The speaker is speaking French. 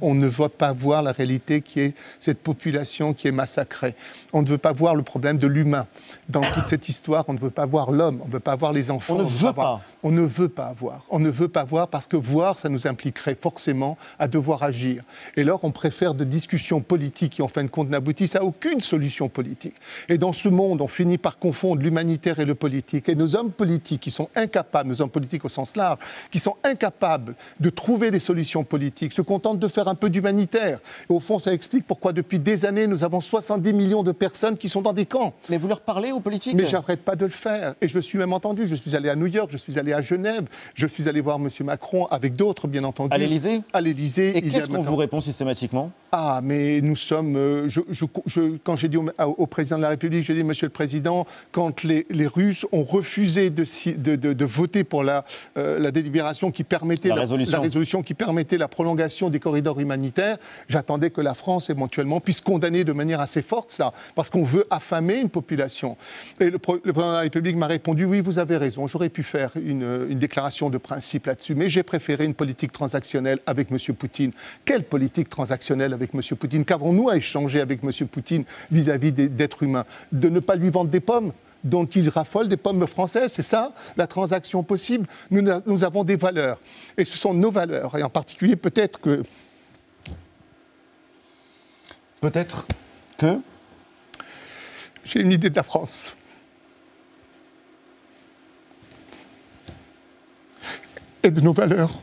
On ne veut pas voir la réalité qui est cette population qui est massacrée. On ne veut pas voir le problème de l'humain. Dans toute cette histoire, on ne veut pas voir l'homme, on ne veut pas voir les enfants. On ne veut pas. On ne veut pas voir. On ne veut pas voir parce que voir, ça nous impliquerait forcément à devoir agir. Et alors, on préfère de discussions politiques qui, en fin de compte, n'aboutissent à aucune solution politique. Et dans ce monde, on finit par confondre l'humanitaire et le politique. Et nos hommes politiques qui sont incapables, nos hommes politiques au sens large, qui sont incapables de trouver des solutions politiques, se contentent de faire un peu d'humanitaire. Et au fond, ça explique pourquoi depuis des années, nous avons 70 millions de personnes qui sont dans des camps. Mais vous leur parlez aux politiques? Mais j'arrête pas de le faire. Et je me suis même entendu. Je suis allé à New York, je suis allé à Genève, je suis allé voir M. Macron avec d'autres, bien entendu. À l'Élysée? À l'Élysée. Et qu'est-ce qu'on vous répond systématiquement? Ah, mais nous sommes... quand j'ai dit au président de la République, j'ai dit, Monsieur le Président, quand les Russes ont refusé de voter pour la délibération qui permettait... La résolution qui permettait la prolongation des corridors humanitaires, j'attendais que la France, éventuellement, puisse condamner de manière assez forte ça, parce qu'on veut affamer une population. Et le président de la République m'a répondu, oui, vous avez raison, j'aurais pu faire une déclaration de principe là-dessus, mais j'ai préféré une politique transactionnelle avec M. Poutine. Quelle politique transactionnelle avec M. Poutine? Qu'avons-nous à échanger avec M. Poutine vis-à-vis d'êtres humains? De ne pas lui vendre des pommes dont il raffole, des pommes françaises, c'est ça la transaction possible? Nous avons des valeurs, et ce sont nos valeurs, et en particulier peut-être que... Peut-être que... J'ai une idée de la France. Et de nos valeurs.